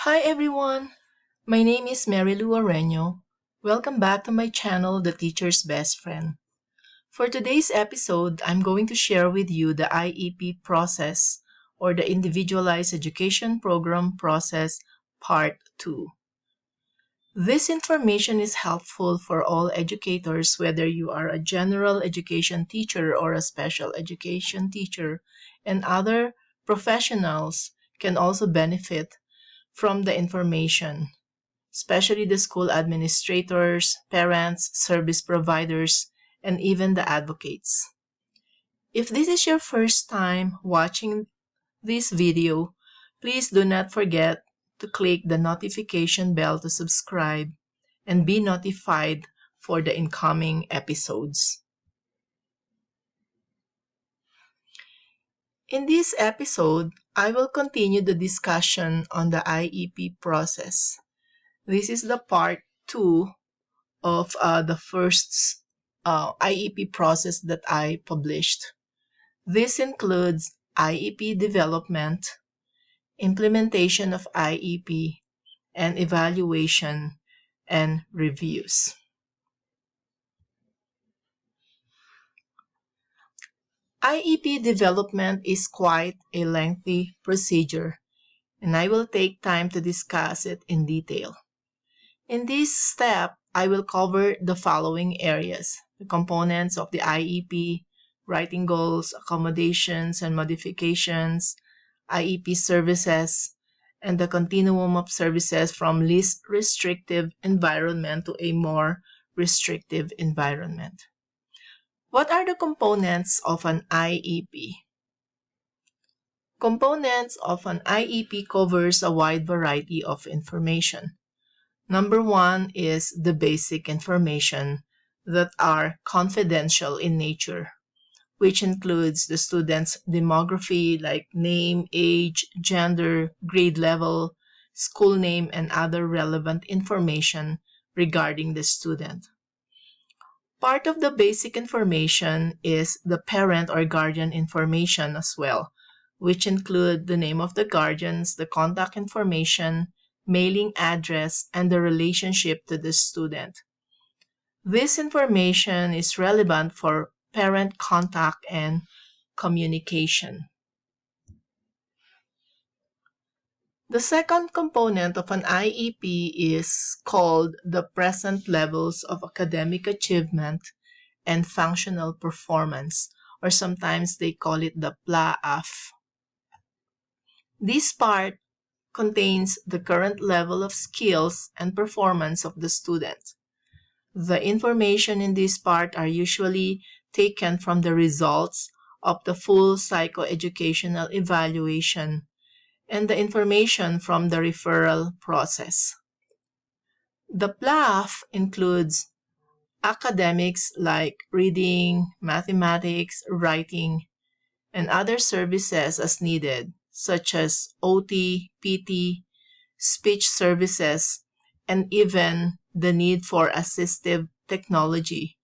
Hi everyone, my name is Mary Lou Areño. Welcome back to my channel, The Teacher's Best Friend. For today's episode, I'm going to share with you the IEP process or the Individualized Education Program process Part 2. This information is helpful for all educators, whether you are a general education teacher or a special education teacher, and other professionals can also benefit from the information, especially the school administrators, parents, service providers, and even the advocates. If this is your first time watching this video, please do not forget to click the notification bell to subscribe and be notified for the incoming episodes. In this episode, I will continue the discussion on the IEP process. This is the part 2 of the first IEP process that I published. This includes IEP development, implementation of IEP, and evaluation and reviews. IEP development is quite a lengthy procedure, and I will take time to discuss it in detail. In this step, I will cover the following areas: the components of the IEP, writing goals, accommodations and modifications, IEP services, and the continuum of services from least restrictive environment to a more restrictive environment. What are the components of an IEP? Components of an IEP covers a wide variety of information. Number 1 is the basic information that are confidential in nature, which includes the student's demography like name, age, gender, grade level, school name, and other relevant information regarding the student. Part of the basic information is the parent or guardian information as well, which include the name of the guardians, the contact information, mailing address, and the relationship to the student. This information is relevant for parent contact and communication. The second component of an IEP is called the present levels of academic achievement and functional performance, or sometimes they call it the PLAAF. This part contains the current level of skills and performance of the student. The information in this part are usually taken from the results of the full psychoeducational evaluation and the information from the referral process. The PLAF includes academics like reading, mathematics, writing, and other services as needed, such as OT, PT, speech services, and even the need for assistive technology.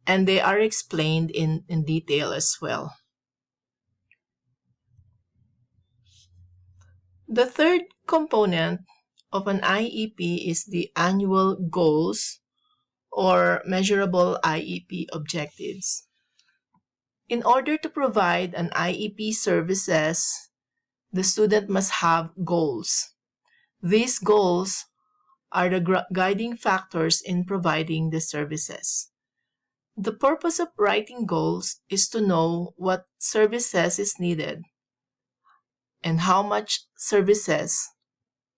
And they are explained in detail as well. The third component of an IEP is the annual goals or measurable IEP objectives. In order to provide an IEP services, the student must have goals. These goals are the guiding factors in providing the services. The purpose of writing goals is to know what services is needed and how much services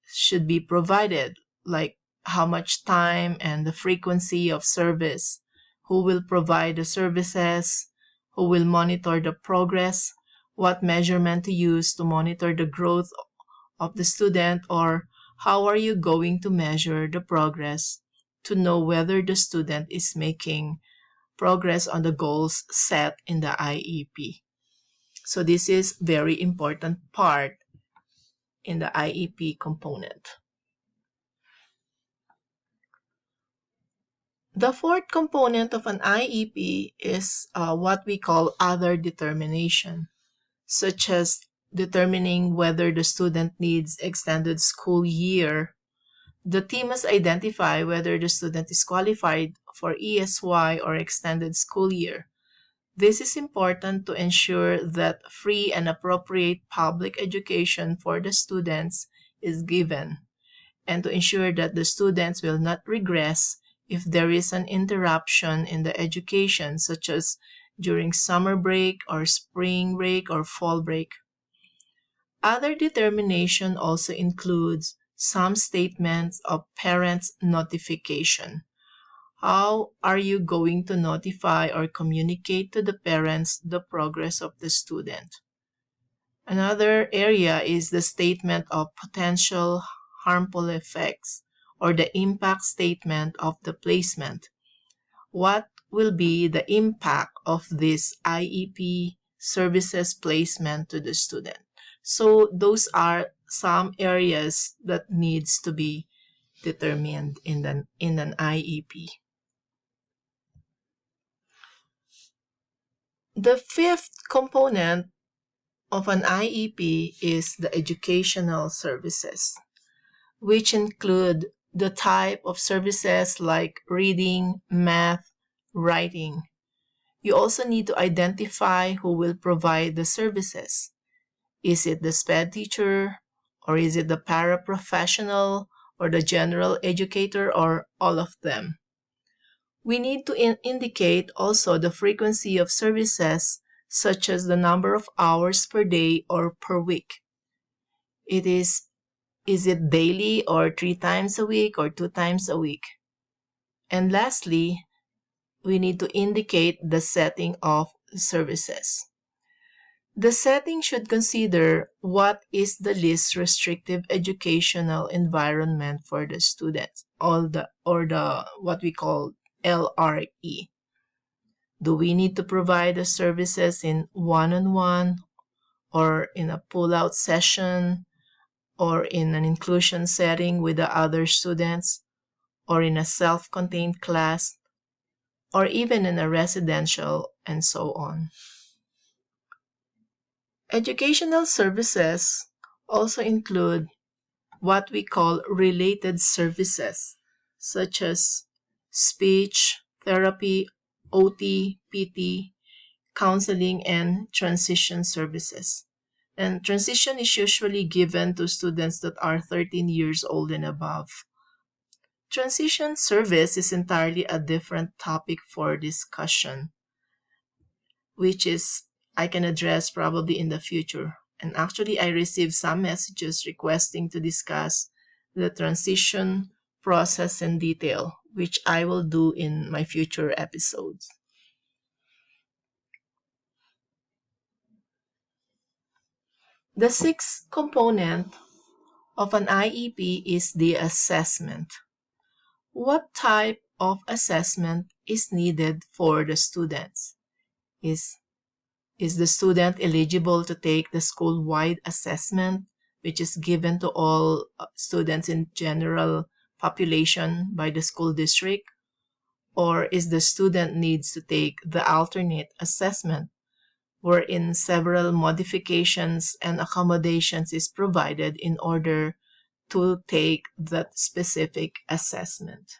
should be provided, like how much time and the frequency of service, who will provide the services, who will monitor the progress, what measurement to use to monitor the growth of the student, or how are you going to measure the progress to know whether the student is making progress on the goals set in the IEP. So this is very important part in the IEP component. The fourth component of an IEP is what we call other determination, such as determining whether the student needs extended school year, the team must identify whether the student is qualified for ESY or extended school year. This is important to ensure that free and appropriate public education for the students is given, and to ensure that the students will not regress if there is an interruption in the education, such as during summer break or spring break or fall break. Other determination also includes some statements of parents' notification. How are you going to notify or communicate to the parents the progress of the student? Another area is the statement of potential harmful effects or the impact statement of the placement. What will be the impact of this IEP services placement to the student? So those are some areas that needs to be determined in an IEP. The fifth component of an IEP is the educational services, which include the type of services like reading, math, writing. You also need to identify who will provide the services. Is it the SPED teacher, or is it the paraprofessional, or the general educator, or all of them? We need to indicate also the frequency of services, such as the number of hours per day or per week. Is it daily or 3 times a week or 2 times a week? And lastly, we need to indicate the setting of services. The setting should consider what is the least restrictive educational environment for the students, or the what we call LRE. Do we need to provide the services in one-on-one, or in a pull-out session, or in an inclusion setting with the other students, or in a self-contained class, or even in a residential, and so on? Educational services also include what we call related services, such as speech, therapy, OT, PT, counseling, and transition services. And transition is usually given to students that are 13 years old and above. Transition service is entirely a different topic for discussion, which is I can address probably in the future. And actually, I received some messages requesting to discuss the transition process in detail, which I will do in my future episodes. The sixth component of an IEP is the assessment. What type of assessment is needed for the students? Is the student eligible to take the school-wide assessment, which is given to all students in general population by the school district? Or is the student needs to take the alternate assessment, wherein several modifications and accommodations is provided in order to take that specific assessment?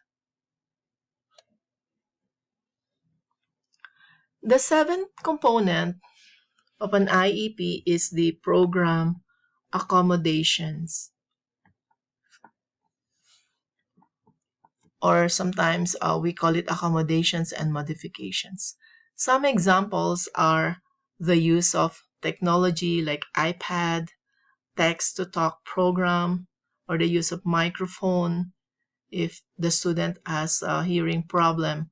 The seventh component of an IEP is the program accommodations, or sometimes we call it accommodations and modifications. Some examples are the use of technology like iPad, text-to-talk program, or the use of microphone if the student has a hearing problem,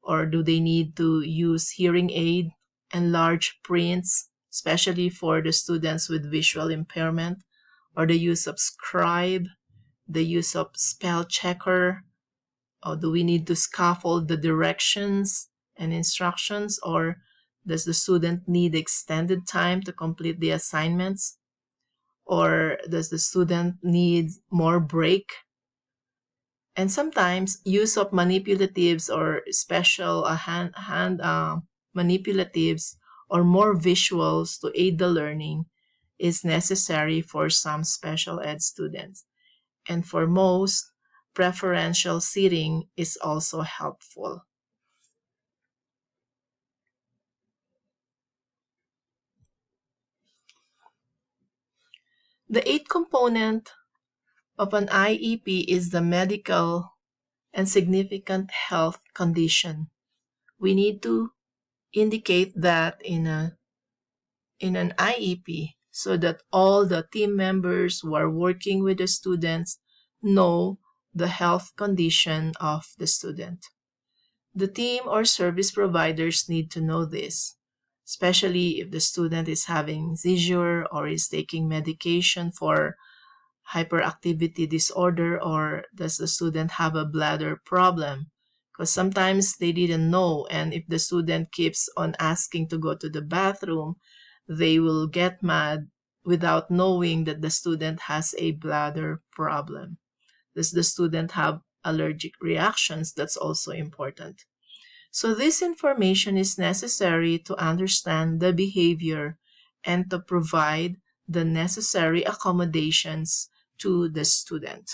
or do they need to use hearing aid and large prints, especially for the students with visual impairment, or the use of scribe, the use of spell checker, or do we need to scaffold the directions and instructions, or does the student need extended time to complete the assignments, or does the student need more break? And sometimes use of manipulatives or special hand manipulatives or more visuals to aid the learning is necessary for some special ed students, and for most, preferential seating is also helpful. The eighth component of an IEP is the medical and significant health condition. We need to indicate that in an IEP so that all the team members who are working with the students know the health condition of the student. The team or service providers need to know this, especially if the student is having seizure or is taking medication for hyperactivity disorder, or does the student have a bladder problem? Because sometimes they didn't know, and if the student keeps on asking to go to the bathroom, they will get mad without knowing that the student has a bladder problem. Does the student have allergic reactions? That's also important. So this information is necessary to understand the behavior and to provide the necessary accommodations to the student.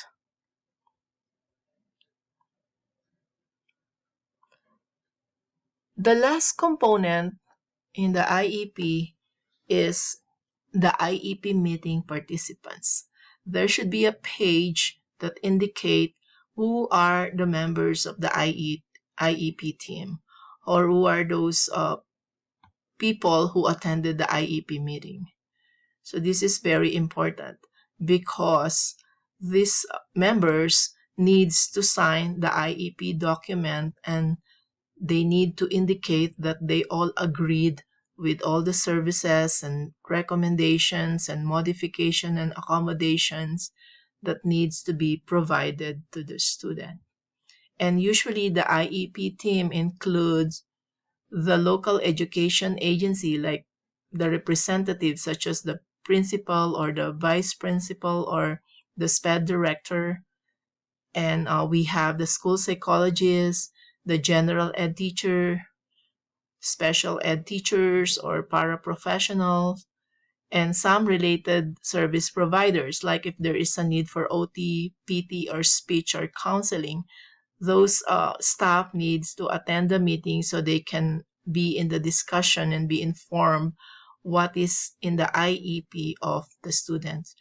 The last component in the IEP is the IEP meeting participants. There should be a page that indicate who are the members of the IEP team, or who are those people who attended the IEP meeting. So this is very important because these members needs to sign the IEP document, and they need to indicate that they all agreed with all the services and recommendations and modification and accommodations that needs to be provided to the student. And usually the IEP team includes the local education agency, like the representatives such as the principal or the vice principal or the SPED director. And we have the school psychologist, the general ed teacher, special ed teachers or paraprofessionals, and some related service providers, like if there is a need for OT, PT, or speech or counseling. Those staff needs to attend the meeting so they can be in the discussion and be informed what is in the IEP of the students.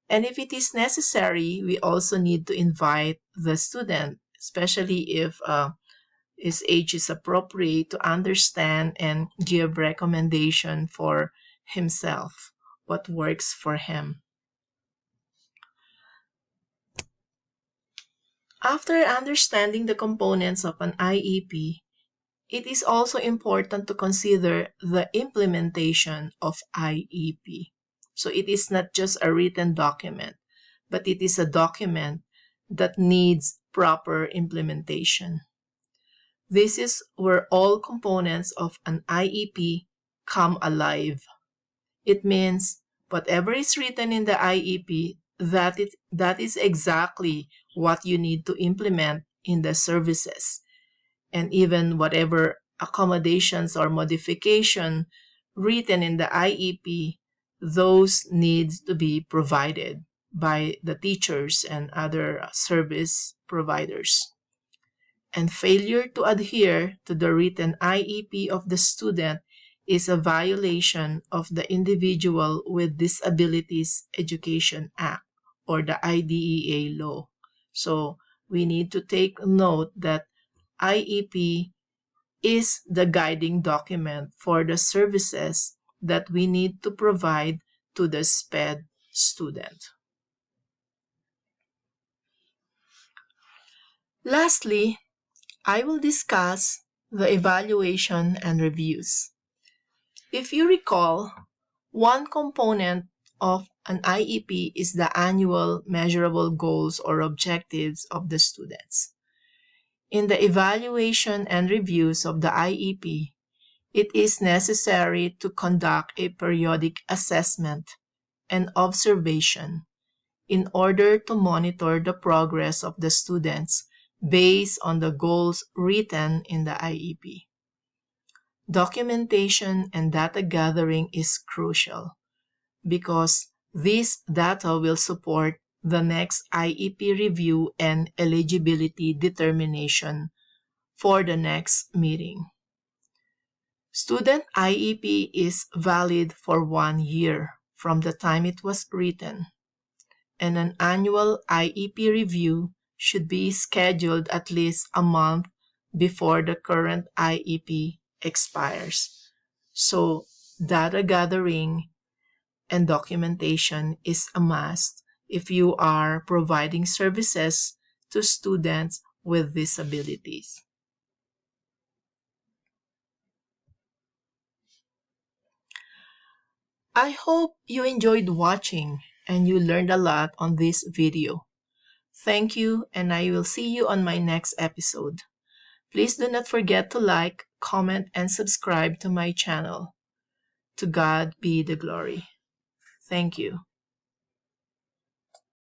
And if it is necessary, we also need to invite the student, especially if his age is appropriate, to understand and give recommendation for himself, what works for him. After understanding the components of an IEP, it is also important to consider the implementation of IEP. So it is not just a written document, but it is a document that needs proper implementation. This is where all components of an IEP come alive. It means whatever is written in the IEP, that is exactly what you need to implement in the services. And even whatever accommodations or modification written in the IEP, those needs to be provided by the teachers and other service providers. And failure to adhere to the written IEP of the student is a violation of the Individual with Disabilities Education Act, or the IDEA law. So we need to take note that IEP is the guiding document for the services that we need to provide to the SPED student. Lastly, I will discuss the evaluation and reviews. If you recall, one component of an IEP is the annual measurable goals or objectives of the students. In the evaluation and reviews of the IEP, it is necessary to conduct a periodic assessment and observation in order to monitor the progress of the students based on the goals written in the IEP. Documentation and data gathering is crucial. because this data will support the next IEP review and eligibility determination for the next meeting. Student IEP is valid for 1 year from the time it was written, and an annual IEP review should be scheduled at least a month before the current IEP expires. So, data gathering and documentation is a must if you are providing services to students with disabilities. I hope you enjoyed watching and you learned a lot on this video. Thank you, and I will see you on my next episode. Please do not forget to like, comment, and subscribe to my channel. To God be the glory. Thank you.